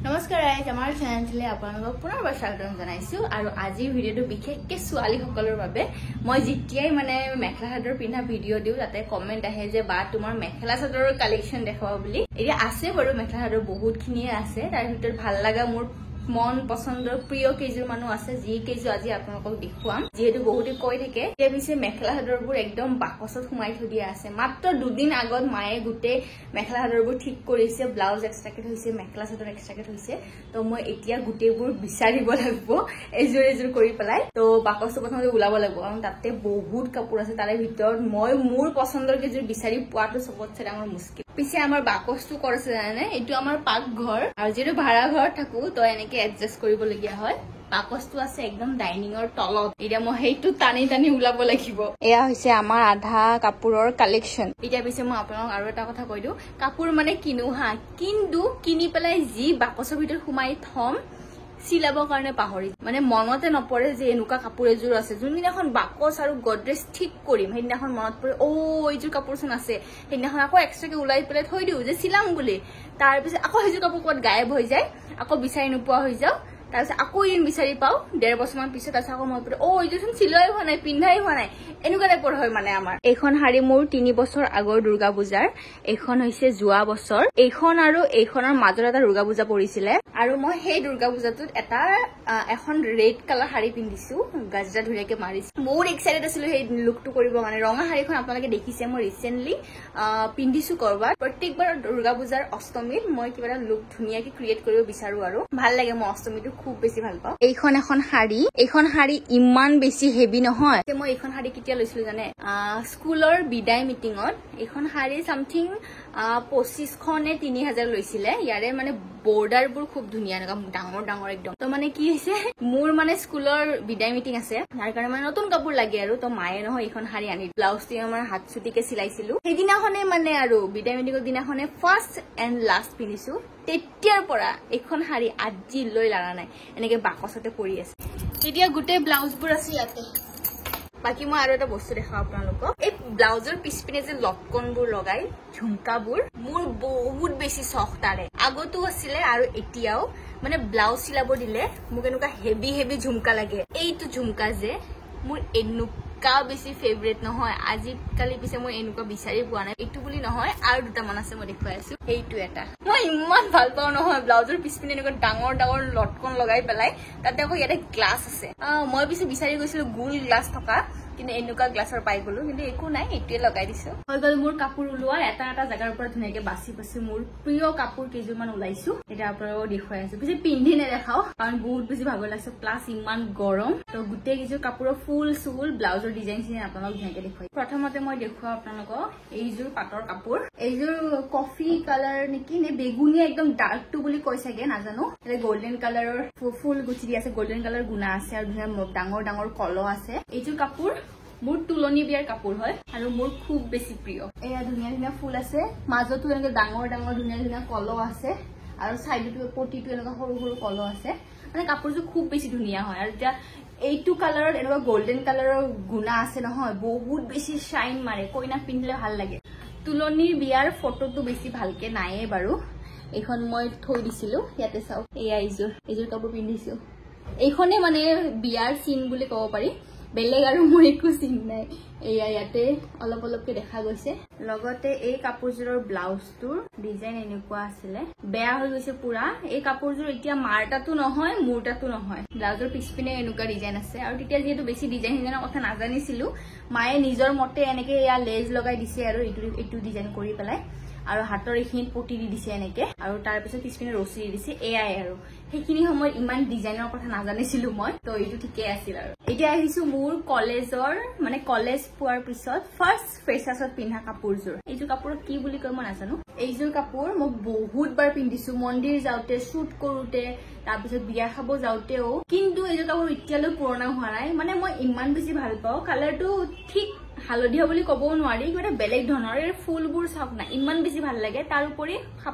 নমস্কাৰ গাইজ আমাৰ চেনেললৈ আপোনালোকক পুনৰবাৰ স্বাগতম জনাইছো আৰু আজিৰ ভিডিঅ'টো বিশেষকৈ ছোৱালীসকলৰ বাবে মই যেতিয়াই মানে মেখেলা চাদৰ পিন্ধা ভিডিঅ' দিওঁ তাতে কমেন্ট আহে যে বা তোমাৰ মেখেলা চাদৰৰ কালেকশ্যন দেখাব বুলি এতিয়া আছে বাৰু মেখেলা চাদৰ বহুতখিনিয়ে আছে তাৰ ভিতৰত ভাল লগা মোৰ মন পছন্দৰ প্ৰিয় কেইযোৰ মানুহ আছে যি কেইযোৰ আজি আপোনালোকক দেখুৱাম যেহেতু বহুতে কৈ থাকে এতিয়া পিছে মেখেলা চাদৰবোৰ একদম বাকচত সোমাই থৈ দিয়া আছে মাত্ৰ দুদিন আগত মায়ে গোটেই মেখেলা চাদৰবোৰ ঠিক কৰিছে ব্লাউজ এক্সট্ৰাকে থৈছে মেখেলা চাদৰ এক্সট্ৰাকে থৈছে তো মই এতিয়া গোটেইবোৰ বিচাৰিব লাগিব এযোৰ এযোৰ কৰি পেলাই তো বাকচটো প্ৰথমতে ওলাব লাগিব কাৰণ তাতে বহুত কাপোৰ আছে তাৰে ভিতৰত মই মোৰ পছন্দৰ কেইযোৰ বিচাৰি পোৱাটো চবতছে ডাঙৰ মুস্কিল পিছে আমাৰ বাকচটো ক'ত আছে জানে এইটো আমাৰ পাকঘৰ আৰু যিটো ভাড়া ঘৰত থাকো তো এনেকে এডজাষ্ট কৰিবলগীয়া হয় বাকচটো আছে একদম ডাইনিঙৰ তলত এতিয়া মই সেইটো টানি টানি ওলাব লাগিব এয়া হৈছে আমাৰ আধা কাপোৰৰ কালেকশ্যন এতিয়া পিছে মই আপোনালোকক আৰু এটা কথা কৈ দিওঁ কাপোৰ মানে কিনো হা কিন্তু কিনি পেলাই যি বাকচৰ ভিতৰত সোমাই থম চিলাবৰ কাৰণে পাহৰি মানে মনতে নপৰে যে এনেকুৱা কাপোৰ এযোৰ আছে যোনদিনাখন বাকচ আৰু গডৰেজ ঠিক কৰিম সেইদিনাখন মনত পৰে এইযোৰ কাপোৰচোন আছে সেইদিনাখন আকৌ এক্সট্ৰাকে ওলাই পেলাই থৈ দিওঁ যে চিলাম বুলি তাৰপিছত আকৌ সেইযোৰ কাপোৰ ক'ত গায়ব হৈ যায় আকৌ বিচাৰি নোপোৱা হৈ যাওঁ তাৰপিছত আকৌ এদিন বিচাৰি পাওঁ 1.5 বছৰমান পিছত তাৰপিছত আকৌ মনত পৰে এইযোৰচোন চিলোৱাই হোৱা নাই পিন্ধাই হোৱা নাই এনেকুৱা টাইপৰ হয় মানে আমাৰ এইখন শাৰী মোৰ 3 বছৰ আগৰ দুৰ্গা পূজাৰ এইখন হৈছে যোৱা বছৰ এইখন আৰু এইখনৰ মাজত এটা দুৰ্গা পূজা পৰিছিলে আৰু মই সেই দুৰ্গা পূজাটোত এখন ৰেড কালাৰ শাৰী পিন্ধিছো গাজৰা ধুনীয়াকে মাৰিছো বহুত এক্সাইটেড আছিলো সেই লুকটো কৰিব মানে ৰঙা শাৰীখন আপোনালোকে দেখিছে মই ৰিচেন্টলি পিন্ধিছো কৰবাত প্ৰত্যেকবাৰ দুৰ্গা পূজাৰ অষ্টমীত মই কিবা এটা লুক ধুনীয়াকে ক্ৰিয়েট কৰিব বিচাৰো আৰু ভাল লাগে মই অষ্টমীটো খুব বেছি ভাল পাওঁ এইখন শাৰী ইমান বেছি হেভি নহয় মই এইখন শাৰী কেতিয়া লৈছিলো জানে স্কুলৰ বিদায় মিটিঙত এইখন শাৰী সামথিং 2500 নে 3000 লৈছিলে ইয়াৰে মানে বৰ্ডাৰবোৰ খুব ধুনীয়া এনেকুৱা ডাঙৰ ডাঙৰ একদম তো মানে কি হৈছে মোৰ মানে স্কুলৰ বিদায় মিটিং আছে তাৰ কাৰণে মানে নতুন কাপোৰ লাগে আৰু তো মায়ে নহয় এইখন শাৰী আনি ব্লাউজটো আমাৰ হাত চুটিকে চিলাইছিলো সেইদিনাখনে মানে আৰু বিদায় মিটিঙৰ দিনাখনে ফাৰ্ষ্ট এণ্ড লাষ্ট পিন্ধিছো তেতিয়াৰ পৰা এইখন শাৰী আজিলৈ লাগা নাই এনেকে বাকচতে পৰি আছে তেতিয়া গোটেই ব্লাউজবোৰ আছে ইয়াতে বাকি মই আৰু এটা বস্তু দেখাও আপোনালোকক এই ব্লাউজৰ পিছপিনে যে লটকনবোৰ লগাই ঝুমকাবোৰ মোৰ বহুত বেছি চখ তাৰে আগতো আছিলে আৰু এতিয়াও মানে ব্লাউজ চিলাব দিলে মোক এনেকুৱা হেভি হেভি ঝুমকা লাগে এইটো ঝুমকা যে মোৰ এনেকুৱা বেছি ফেভৰেট নহয় আজিকালি পিছে মই এনেকুৱা বিচাৰি পোৱা নাই এইটো বুলি নহয় আৰু দুটামান আছে মই দেখুৱাই আছো এইটো এটা মই ইমান ভাল পাওঁ নহয় ব্লাউজৰ পিছপিনে এনেকুৱা ডাঙৰ ডাঙৰ লটকন লগাই পেলাই তাতে আকৌ ইয়াতে গ্লাছ আছে মই পিছে বিচাৰি গৈছিলো গোল গ্লাছ থকা কিন্তু এনেকুৱা গ্লাছৰ পাই গলো কিন্তু একো নাই এইটোৱে লগাই দিছো হৈ গ'ল মোৰ কাপোৰ ওলোৱা এটা এটা জাগাৰ পৰা ধুনীয়াকে বাছি বাছি মোৰ প্ৰিয় কাপোৰ কেইযোৰমান ওলাইছো এতিয়া আপোনালোকক দেখুৱাই আছো পিছে পিন্ধি নেদেখাও কাৰণ বহুত বেছি ভাগৰ লাগছে প্লাছ ইমান গৰম তো গোটেই কেইযোৰ কাপোৰৰ ফুল চুল ব্লাউজৰ ডিজাইন চিজাইন আপোনালোক ধুনীয়াকে দেখুৱাই প্ৰথমতে মই দেখুৱাও আপোনালোকক এইযোৰ পাটৰ কাপোৰ এইযোৰ কফি কালাৰ নেকি নে বেগুনীয়া একদম ডাৰ্কটো বুলি কৈ চাগে নাজানো এটা গল্ডেন কালাৰৰ ফুল গুচি দি আছে গল্ডেন কালাৰ গুণা আছে আৰু ধুনীয়া ডাঙৰ ডাঙৰ কলহ আছে এইযোৰ কাপোৰ মোৰ তুলনি বিয়াৰ কাপোৰ হয় আৰু মোৰ খুব বেছি প্ৰিয় এয়া ধুনীয়া ধুনীয়া ফুল আছে মাজতো এনেকে ডাঙৰ ডাঙৰ ধুনীয়া ধুনীয়া কলহ আছে আৰু সাইডটো পটিটো এনেকা সৰু সৰু কলহ আছে মানে কাপোৰযোৰ খুব বেছি ধুনীয়া হয় আৰু এতিয়া এইটো কালাৰত এনেকুৱা গল্ডেন কালাৰৰ গুণা আছে নহয় বহুত বেছি শাইন মাৰে কইনাক পিন্ধিলে ভাল লাগে তুলনিৰ বিয়াৰ ফটোটো বেছি ভালকে নাইয়ে বাৰু এইখন মই থৈ দিছিলো ইয়াতে চাওক এয়া এইযোৰ কাপোৰ পিন্ধিছো এইখনে মানে বিয়াৰ চিন বুলি ক'ব পাৰি বেলেগ আৰু মোৰ একো চিন নাই এয়া ইয়াতে অলপ অলপকে দেখা গৈছে লগতে এই কাপোৰযোৰৰ ব্লাউজটোৰ ডিজাইন এনেকুৱা আছিলে বেয়া হৈ গৈছে পুৰা এই কাপোৰযোৰ এতিয়া মাৰ তাতো নহয় মোৰ তাতো নহয় ব্লাউজৰ পিছপিনে এনেকুৱা ডিজাইন আছে আৰু তেতিয়া যিহেতু বেছি ডিজাইন ডিজাইনৰ কথা নাজানিছিলো মায়ে নিজৰ মতে এনেকে এয়া লেজ লগাই দিছে আৰু এইটো ডিজাইন কৰি পেলাই আৰু হাতৰ এইখিনিত পটি দি দিছে এনেকে আৰু তাৰ পিছত পিছপিনে ৰছী দি দিছে এয়াই আৰু সেইখিনি সময়ত ইমান ডিজাইনৰ কথা নাজানিছিলো মই তো এইটো ঠিকে আছিল আৰু এতিয়া আহিছো মোৰ কলেজৰ মানে কলেজ পোৱাৰ পিছত ফাৰ্ষ্ট ফ্ৰেছাছত পিন্ধা কাপোৰযোৰ এইযোৰ কাপোৰ কি বুলি কয় মই নাজানো এইযোৰ কাপোৰ মই বহুত বাৰ পিন্ধিছো মন্দিৰ যাওঁতে শ্বুট কৰোতে তাৰপিছত বিয়া খাব যাওঁতেও কিন্তু এইযোৰ কাপোৰ এতিয়ালৈ পুৰণা হোৱা নাই মানে মই ইমান বেছি ভাল পাওঁ কালাৰটো ঠিক হালধীয়া বুলি ক'বও নোৱাৰি কিবা এটা বেলেগ ধৰণৰ ফুলবোৰ চাওক না ইমান বেছি ভাল লাগে তাৰ উপৰি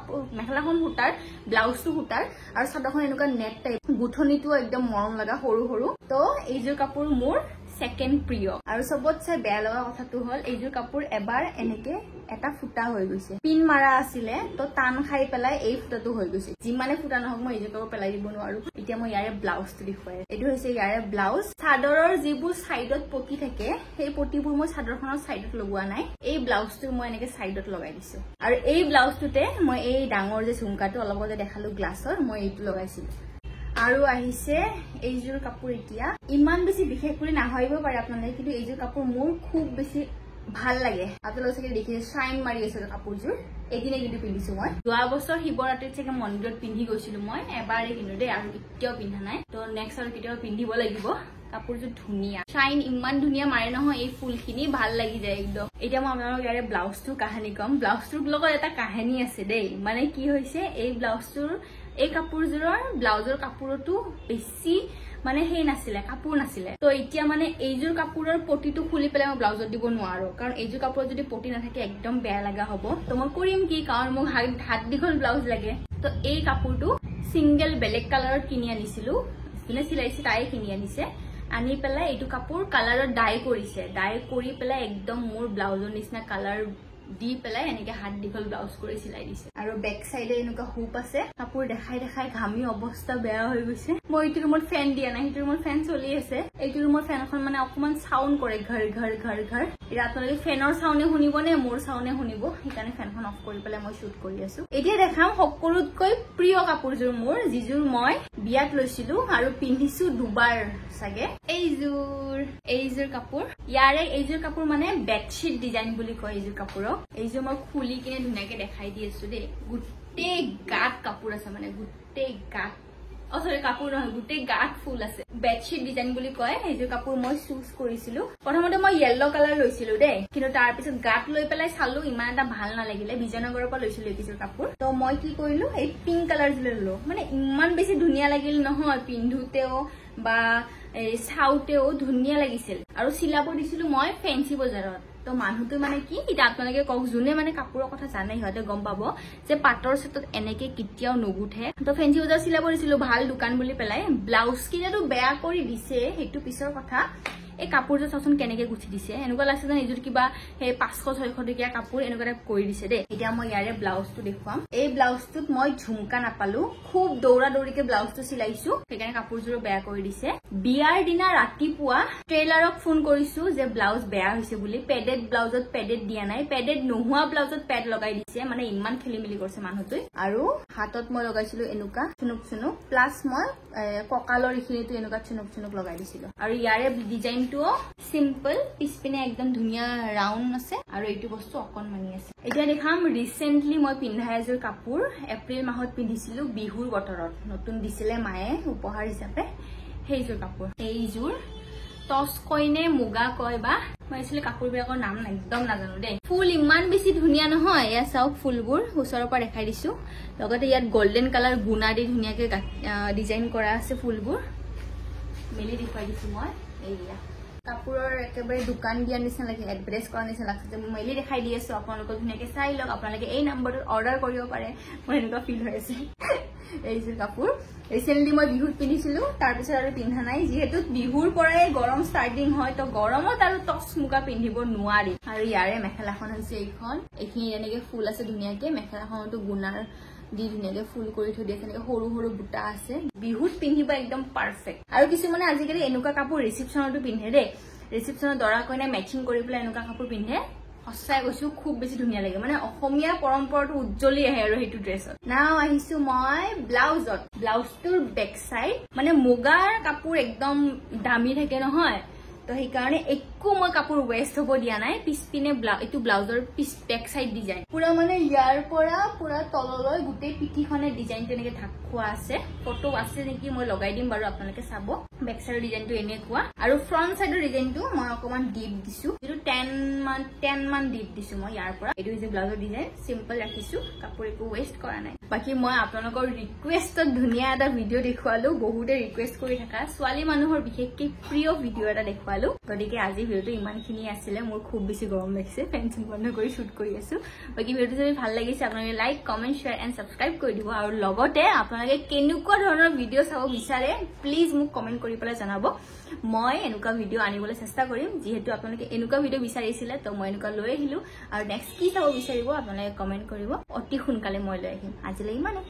মেখেলাখন সূতাৰ ব্লাউজটো সূতাৰ আৰু চাদৰখন এনেকুৱা নেট টাইপ গুঠনিটো একদম মৰম লগা সৰু সৰু তো এইযোৰ কাপোৰ মোৰ সেকেন্ড প্ৰিয় আৰু সবতছে বেয়া লগা কথাটো হল এইযোৰ কাপোৰ এবাৰ এনেকে এটা ফুটা হৈ গৈছে পিন মাৰা আছিলে তো টান খাই পেলাই এই ফুটাটো হৈ গৈছে যিমানে ফুটা নহক মই এইযোৰ কাপোৰ পেলাই দিব নোৱাৰো এতিয়া মই ইয়াৰে ব্লাউজটো দেখুৱাই এইটো হৈছে ইয়াৰে ব্লাউজ চাদৰৰ যিবোৰ সাইডত পটি থাকে সেই পটিবোৰ মই চাদৰখনৰ সাইডত লগোৱা নাই এই ব্লাউজটো মই এনেকে সাইডত লগাই দিছো আৰু এই ব্লাউজটোতে মই এই ডাঙৰ যে ঝুমকাটো অলপ আগতে দেখালো গ্লাছৰ মই এইটো লগাইছিলো আৰু আহিছে এইযোৰ কাপোৰ এতিয়া ইমান বেছি বিশেষ কৰি নাভাবিব পাৰে আপোনালোকে কিন্তু এইযোৰ কাপোৰ মোৰ খুব বেছি ভাল লাগে আপোনালোকে চাগে দেখিছে শাইন মাৰি আছে কাপোৰযোৰ এদিনে কিন্তু পিন্ধিছো মই যোৱা বছৰ শিৱৰাত্ৰিত চাগে মন্দিৰত পিন্ধি গৈছিলো মই এবাৰে কিন্তু দেই আৰু কেতিয়াও পিন্ধা নাই তো নেক্সট আৰু কেতিয়াও পিন্ধিব লাগিব কাপোৰযোৰ ধুনীয়া শাইন ইমান ধুনীয়া মাৰে নহয় এই ফুলখিনি ভাল লাগি যায় একদম এতিয়া মই আপোনালোকক ইয়াৰে ব্লাউজটোৰ কাহিনী কম ব্লাউজটোৰ লগত এটা কাহিনী আছে দেই মানে কি হৈছে এই ব্লাউজটোৰ এই কাপোৰযোৰৰ ব্লাউজৰ কাপোৰটো বেছি মানে হেই নাছিলে কাপোৰ নাছিলে তো এতিয়া মানে এইযোৰ কাপোৰৰ পটিটো খুলি পেলাই মই ব্লাউজত দিব নোৱাৰো কাৰণ এইযোৰ কাপোৰত যদি পটি নাথাকে একদম বেয়া লগা হ'ব তো মই কৰিম কি কাৰণ মোক হাত দীঘল ব্লাউজ লাগে তো এই কাপোৰটো সিঙ্গেল বেলেগ কালাৰত কিনি আনিছিলো যোনে চিলাইছে তাই কিনি আনিছে আনি পেলাই এইটো কাপোৰ কালাৰত ডাই কৰিছে ডাই কৰি পেলাই একদম মোৰ ব্লাউজৰ নিচিনা কালাৰ দি পেলাই এনেকে হাত দীঘল ব্লাউজ কৰি চিলাই দিছে আৰু বেক সাইডে এনেকুৱা হুপ আছে কাপোৰ দেখাই দেখাই ঘামি অৱস্থা বেয়া হৈ গৈছে মই এইটো ৰুমত ফেন দিয়া নাই সেইটো ৰুমত ফেন চলি আছে এইটো ৰুমত ফেনখন মানে অকমান সাউন্ড কৰে ঘৰ ঘৰ ঘৰ ঘৰ ৰাতলৈকে ফেনৰ সাউন্ডে শুনিব নে মোৰ সাউন্ডে শুনিব সেইকাৰণে ফেনখন অফ কৰি পেলাই মই শুট কৰি আছো এতিয়া দেখাম সকলোতকৈ প্ৰিয় কাপোৰযোৰ মোৰ যিযোৰ মই বিয়াত লৈছিলো আৰু পিন্ধিছো দুবাৰ সাগে এইযোৰ কাপোৰ ইয়াৰে এইযোৰ কাপোৰ মানে বেডশিট ডিজাইন বুলি কয় এইযোৰ কাপোৰক এইযোৰ মই খুলি কিনে ধুনীয়াকে দেখাই দি আছো দেই গোটেই গাত কাপোৰ আছে মানে গোটেই গাত সৰি কাপোৰ নহয় গোটেই গাত ফুল আছে বেডশিট ডিজাইন বুলি কয় এইযোৰ কাপোৰ মই চুজ কৰিছিলো প্ৰথমতে মই য়েল্লো কালাৰ লৈছিলো দেই কিন্তু তাৰ পিছত গাত লৈ পেলাই চালো ইমান এটা ভাল নালাগিলে বিজয়নগৰৰ পৰা লৈছিলো এইযোৰ কাপোৰ তো মই কি কৰিলো এই পিংক কালাৰ যোৰ ললো মানে ইমান বেছি ধুনীয়া লাগিল নহয় পিন্ধুতেও বা চাউতেও ধুনীয়া লাগিছিল আৰু চিলাব দিছিলো মই ফেন্সি বজাৰত তো মানুহটো মানে কি এটা আপোনালোকে কক যোনে মানে কাপোৰৰ কথা জানে সিহঁতে গম পাব যে পাটৰ সেটত এনেকে কেতিয়াও নুগুঠে তো ফেন্সি বজাৰ চিলাব দিছিলো ভাল দোকান বুলি পেলাই ব্লাউজ কিনাটো বেয়া কৰি দিছে সেইটো পিছৰ কথা এই কাপোৰযোৰ চাচোন কেনেকে গুঠি দিছে এনেকুৱা লাগছে যে এইযোৰ কিবা সেই 500-600 টকীয়া কাপোৰ এনেকুৱা টাইপ কৰি দিছে দেই এতিয়া মই ইয়াৰে ব্লাউজটো দেখুৱাম এই ব্লাউজটোত মই ঝুমকা নাপালো খুব দৌৰা দৌৰিকে ব্লাউজটো চিলাইছো সেইকাৰণে কাপোৰযোৰ বেয়া কৰি দিছে বিয়াৰ দিনা ৰাতিপুৱা ট্ৰেইলাৰক ফোন কৰিছো যে ব্লাউজ বেয়া হৈছে বুলি পেডেড ব্লাউজত পেডেড দিয়া নাই পেডেড নোহোৱা ব্লাউজত পেড লগাই দিছে মানে ইমান খেলিমেলি কৰিছে মানুহটোই আৰু হাতত মই লগাইছিলো এনেকুৱা চুনুক চুনুক প্লাস মই ককালৰ ইখিনিটো এনেকুৱা চুনুক চুনুক লগাই দিছিলো আৰু ইয়াৰে ডিজাইন সিম্পল পিছপিনে একদম ধুনীয়া ৰাউন্ড আছে আৰু এইটো বস্তু অকণমানি আছে এতিয়া দেখাম ৰিসেন্টলি মই পিন্ধা এযোৰ কাপোৰ এপ্ৰিল মাহত পিন্ধিছিলো বিহুৰ বতৰত নতুন দিছিলে মায়ে উপহাৰ হিচাপে সেইযোৰ কাপোৰ এইযোৰ টস কয়নে মুগা কয় বা মই আসলে কাপোৰবিলাকৰ নাম একদম নাজানো দেই ফুল ইমান বেছি ধুনীয়া নহয় এয়া চাওক ফুলবোৰ ওচৰৰ পৰা দেখাই দিছো লগতে ইয়াত গোল্ডেন কালাৰ গুণা দি ধুনীয়াকে ডিজাইন কৰা আছে ফুলবোৰ মেলি দেখুৱাই দিছো মই এইয়া কাপোৰৰ একেবাৰে দোকান দিয়া নিচিনা লাগে এডভাৰটাইজ কৰা নিচিনা লাগছে যে মই মেলি দেখাই দি আছো আপোনালোকক ধুনীয়াকে চাই লওক আপোনালোকে এই নম্বৰটোত অৰ্ডাৰ কৰিব পাৰে মই এনেকুৱা ফিল হৈ আছে এইযোৰ কাপোৰ ৰিসেন্টলি মই বিহুত পিন্ধিছিলো তাৰপিছত আৰু পিন্ধা নাই যিহেতু বিহুৰ পৰাই গৰম ষ্টাৰ্টিং হয় তো গৰমত আৰু টচ মুগা পিন্ধিব নোৱাৰি আৰু ইয়াৰে মেখেলাখন হৈছে এইখিনি এনেকে ফুল আছে ধুনীয়াকে মেখেলাখনতো গুণাৰ দি ধুনীয়াকে ফুল কৰি থৈ দিয়ে তেনেকে সৰু সৰু বুটা আছে বিহুত পিন্ধিব একদম পাৰফেক্ট আৰু কিছুমানে আজিকালি এনেকুৱা কাপোৰ ৰিসেপশ্যনতো পিন্ধে দেই ৰিসেপশ্যনত দৰা কইনা মেচিং কৰি পেলাই এনেকুৱা কাপোৰ পিন্ধে সঁচাই কৈছো খুব বেছি ধুনীয়া লাগে মানে অসমীয়া পৰম্পৰাটো উজ্জ্বলি আহে আৰু সেইটো ড্ৰেছত নাও আহিছো মই ব্লাউজত ব্লাউজটোৰ বেক সাইড মানে মুগাৰ কাপোৰ একদম দামী থাকে নহয় তো সেইকাৰণে একো মই কাপোৰ ওয়েষ্ট হ'ব দিয়া নাই পিছপিনে এইটো ব্লাউজৰ পিছ বেক সাইড ডিজাইন পুৰা মানে ইয়াৰ পৰা পুৰা তললৈ গোটেই পিঠিখনে ডিজাইন তেনেকে ঢাক খোৱা আছে ফটো আছে নেকি মই লগাই দিম বাৰু আপোনালোকে চাব বেক সাইডৰ ডিজাইনটো এনেকুৱা আৰু ফ্ৰন্ট সাইডৰ ডিজাইনটো মই অকমান ডিপ দিছো যেটো 10 মান ডিপ দিছো মই ইয়াৰ পৰা এইটো যে ব্লাউজৰ ডিজাইন সিম্পল ৰাখিছো কাপোৰ একো ওয়েষ্ট কৰা নাই বাকি মই আপোনালোকৰ ৰিকুৱেষ্টত ধুনীয়া এটা ভিডিও দেখুৱালো বহুতে ৰিকুৱেষ্ট কৰি থাকা ছোৱালী মানুহৰ বিশেষকৈ প্ৰিয় ভিডিও এটা দেখুৱালো গতিকে আজি ভিডিঅ'টো ইমানখিনি আছিলে মোৰ খুব বেছি গৰম লাগিছে ফেন বন্ধ কৰি শ্বুট কৰি আছো বাকি ভিডিঅ'টো যদি ভাল লাগিছে আপোনালোকে like comment share and subscribe কৰি দিব আৰু লগতে আপোনালোকে কেনেকুৱা ধৰণৰ ভিডিঅ' চাব বিচাৰে প্লিজ মোক কমেন্ট কৰি পেলাই জনাব মই এনেকুৱা ভিডিঅ' আনিবলৈ চেষ্টা কৰিম যিহেতু আপোনালোকে এনেকুৱা ভিডিঅ' বিচাৰিছিলে তো মই এনেকুৱা লৈ আহিলো আৰু নেক্সট কি চাব বিচাৰিব আপোনালোকে কমেন্ট কৰিব অতি সোনকালে মই লৈ আহিম আজিলৈ ইমানে